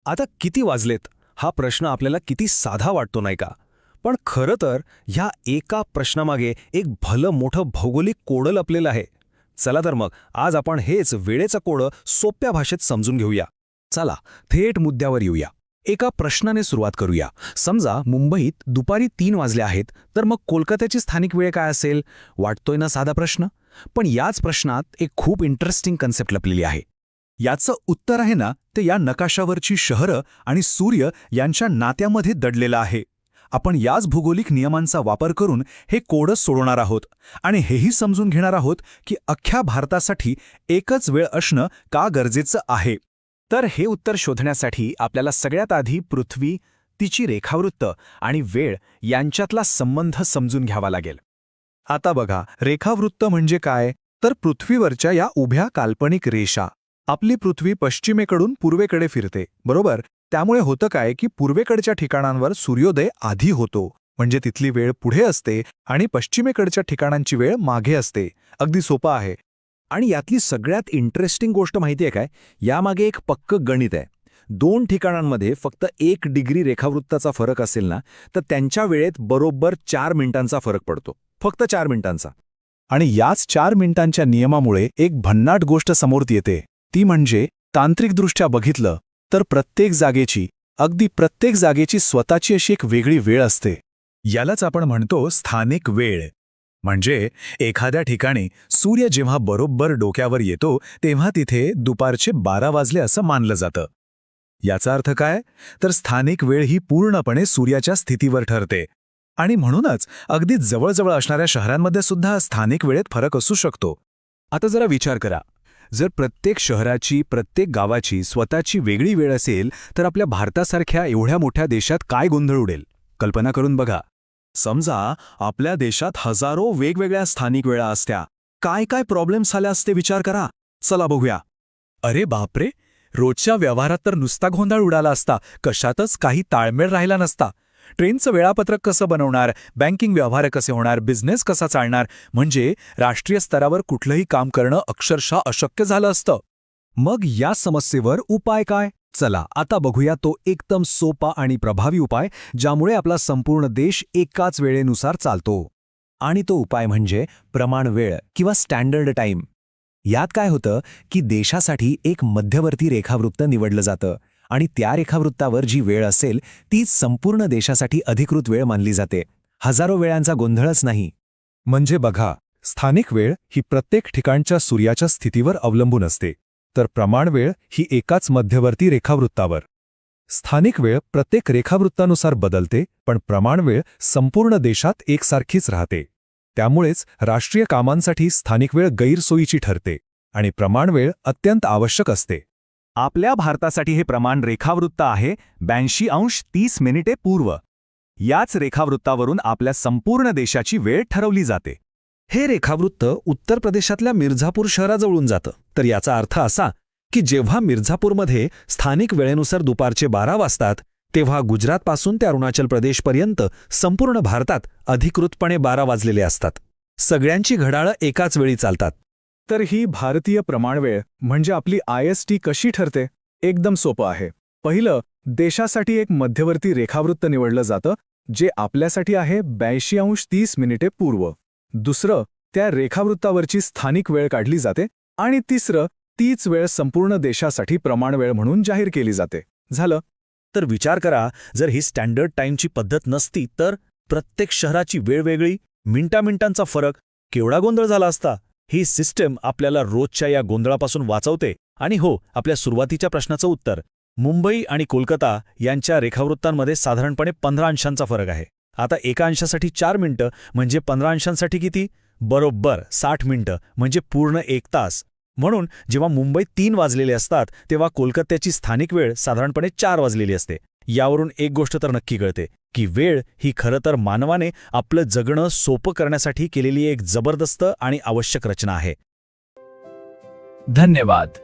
आता किती वाजलेत हा प्रश्न आपल्याला किती साधा वाटतो नाही का? पण खरं तर ह्या एका प्रश्नामागे एक भलं मोठं भौगोलिक कोडं लपलेलं आहे. चला तर मग आज आपण हेच वेळेचं कोडं सोप्या भाषेत समजून घेऊया. चला थेट मुद्द्यावर येऊया. एका प्रश्नाने सुरुवात करूया. समजा मुंबईत दुपारी 3 वाजले आहेत, तर मग कोलकात्याची स्थानिक वेळ काय असेल? वाटतोय ना साधा प्रश्न? पण याच प्रश्नात एक खूप इंटरेस्टिंग कन्सेप्ट लपलेली आहे. याचं उत्तर आहे ना, ते या नकाशावरची शहरं आणि सूर्य यांच्या नात्यामध्ये दडलेलं आहे. आपण याच भूगोलिक नियमांचा वापर करून हे कोडं सोडवणार आहोत आणि हेही समजून घेणार आहोत की अख्ख्या भारतासाठी एकच वेळ असणं का गरजेचं आहे. तर हे उत्तर शोधण्यासाठी आपल्याला सगळ्यात आधी पृथ्वी, तिची रेखावृत्त आणि वेळ यांच्यातला संबंध समजून घ्यावा लागेल. आता बघा, रेखावृत्त म्हणजे काय? तर पृथ्वीवरच्या या उभ्या काल्पनिक रेषा. आपली पृथ्वी पश्चिमेकडून पूर्वेकडे फिरते, बरोबर? त्यामुळे होतं काय की पूर्वेकडच्या ठिकाणांवर सूर्योदय आधी होतो, म्हणजे तिथली वेळ पुढे असते आणि पश्चिमेकडच्या ठिकाणांची वेळ मागे असते. अगदी सोपं आहे. आणि यातली सगळ्यात इंटरेस्टिंग गोष्ट माहिती आहे काय? यामागे एक पक्कं गणित आहे. 2 ठिकाणांमध्ये फक्त 1 डिग्री रेखावृत्ताचा फरक असेल ना, तर त्यांच्या वेळेत बरोबर 4 मिनिटांचा फरक पडतो. फक्त 4 मिनिटांचा. आणि याच 4 मिनिटांच्या नियमामुळे एक भन्नाट गोष्ट समोर येते. ती म्हणजे तांत्रिकदृष्ट्या बघितलं तर अगदी प्रत्येक जागेची स्वतःची अशी एक वेगळी वेळ असते. यालाच आपण म्हणतो स्थानिक वेळ. म्हणजे एखाद्या ठिकाणी सूर्य जेव्हा बरोबर डोक्यावर येतो तेव्हा तिथे दुपारचे 12 वाजले असं मानलं जातं. याचा अर्थ काय? तर स्थानिक वेळ ही पूर्णपणे सूर्याच्या स्थितीवर ठरते. आणि म्हणूनच अगदी जवळजवळ असणाऱ्या शहरांमध्ये सुद्धा स्थानिक वेळेत फरक असू शकतो. आता जरा विचार करा, जर प्रत्येक शहराची, प्रत्येक गावाची स्वतःची वेगळी वेळ असेल, तर आपल्या भारतासारख्या एवढ्या मोठ्या देशात काय गोंधळ उडेल? कल्पना करून बघा. समजा आपल्या देशात हजारो वेगवेगळ्या स्थानिक वेळा असत्या. काय काय प्रॉब्लेम्स आले असते विचार करा. चला बघूया. अरे बापरे, रोजच्या व्यवहारात तर नुसता गोंधळ उडाला असता. कशातच काही ताळमेळ राहिला नसता. ट्रेनचं वेळापत्रक कसं बनवणार, बँकिंग व्यवहार कसे होणार, बिझनेस कसा चालणार, म्हणजे राष्ट्रीय स्तरावर कुठलंही काम करणं अक्षरशः अशक्य झालं असतं. मग या समस्येवर उपाय काय? चला आता बघूया तो एकदम सोपा आणि प्रभावी उपाय, ज्यामुळे आपला संपूर्ण देश एकाच वेळेनुसार चालतो. आणि तो उपाय म्हणजे प्रमाण वेळ किंवा स्टँडर्ड टाईम. यात काय होतं की देशासाठी एक मध्यवर्ती रेखावृत्त निवडलं जातं आणि त्या रेखावृत्तावर जी वेळ असेल तीच संपूर्ण देशासाठी अधिकृत वेळ मानली जाते. हजारो वेळांचा गोंधळच नाही. म्हणजे बघा, स्थानिक वेळ ही प्रत्येक ठिकाणच्या सूर्याच्या स्थितीवर अवलंबून असते, तर प्रमाण वेळ ही एकाच मध्यवर्ती रेखावृत्तावर. स्थानिक वेळ प्रत्येक रेखावृत्तानुसार बदलते, पण प्रमाण वेळ संपूर्ण देशात एकसारखीच राहते. त्यामुळेच राष्ट्रीय कामांसाठी स्थानिक वेळ गैरसोयीची ठरते आणि प्रमाण वेळ अत्यंत आवश्यक असते. आपल्या भारतासाठी हे प्रमाण रेखावृत्त आहे 82°30' पूर्व. याच रेखावृत्तावरून आपल्या संपूर्ण देशाची वेळ ठरवली जाते. हे रेखावृत्त उत्तर प्रदेशातल्या मिर्झापूर शहराजवळून जातं. तर याचा अर्थ असा की जेव्हा मिर्झापूरमध्ये स्थानिक वेळेनुसार दुपारचे 12 वाजतात, तेव्हा गुजरातपासून ते अरुणाचल प्रदेशपर्यंत संपूर्ण भारतात अधिकृतपणे 12 वाजलेले असतात. सगळ्यांची घड्याळं एकाच वेळी चालतात. तर ही भारतीय प्रमाणवेळ म्हणजे आपली IST कशी ठरते? एकदम सोपं आहे. पहिलं, देशासाठी एक मध्यवर्ती रेखावृत्त निवडलं जातं, जे आपल्यासाठी आहे 82°30' पूर्व. दुसरं, त्या रेखावृत्तावरची स्थानिक वेळ काढली जाते. आणि तिसरं, तीच वेळ संपूर्ण देशासाठी प्रमाणवेळ म्हणून जाहीर केली जाते. झालं. तर विचार करा, जर ही स्टँडर्ड टाईमची पद्धत नसती तर प्रत्येक शहराची वेळ वेगळी, मिनिटांचा फरक, केवढा गोंधळ झाला असता. ही सिस्टम आपल्याला रोजच्या या गोंधळापासून वाचवते. आणि हो, आपल्या सुरुवातीच्या प्रश्नाचं उत्तर, मुंबई आणि कोलकाता यांच्या रेखावृत्तांमध्ये साधारणपणे 15 अंशांचा फरक आहे. आता एका अंशासाठी 4 मिनिटं म्हणजे 15 अंशांसाठी किती? बरोबर 60 मिनिटं, म्हणजे पूर्ण 1 तास. म्हणून जेव्हा मुंबईत 3 वाजलेले असतात, तेव्हा कोलकात्याची स्थानिक वेळ साधारणपणे 4 वाजलेली असते. यावरून एक गोष्ट तर नक्की कळते की वेळ ही खरं तर मानवाने आपलं जगणं सोपं करण्यासाठी केलेली एक जबरदस्त आणि आवश्यक रचना आहे. धन्यवाद.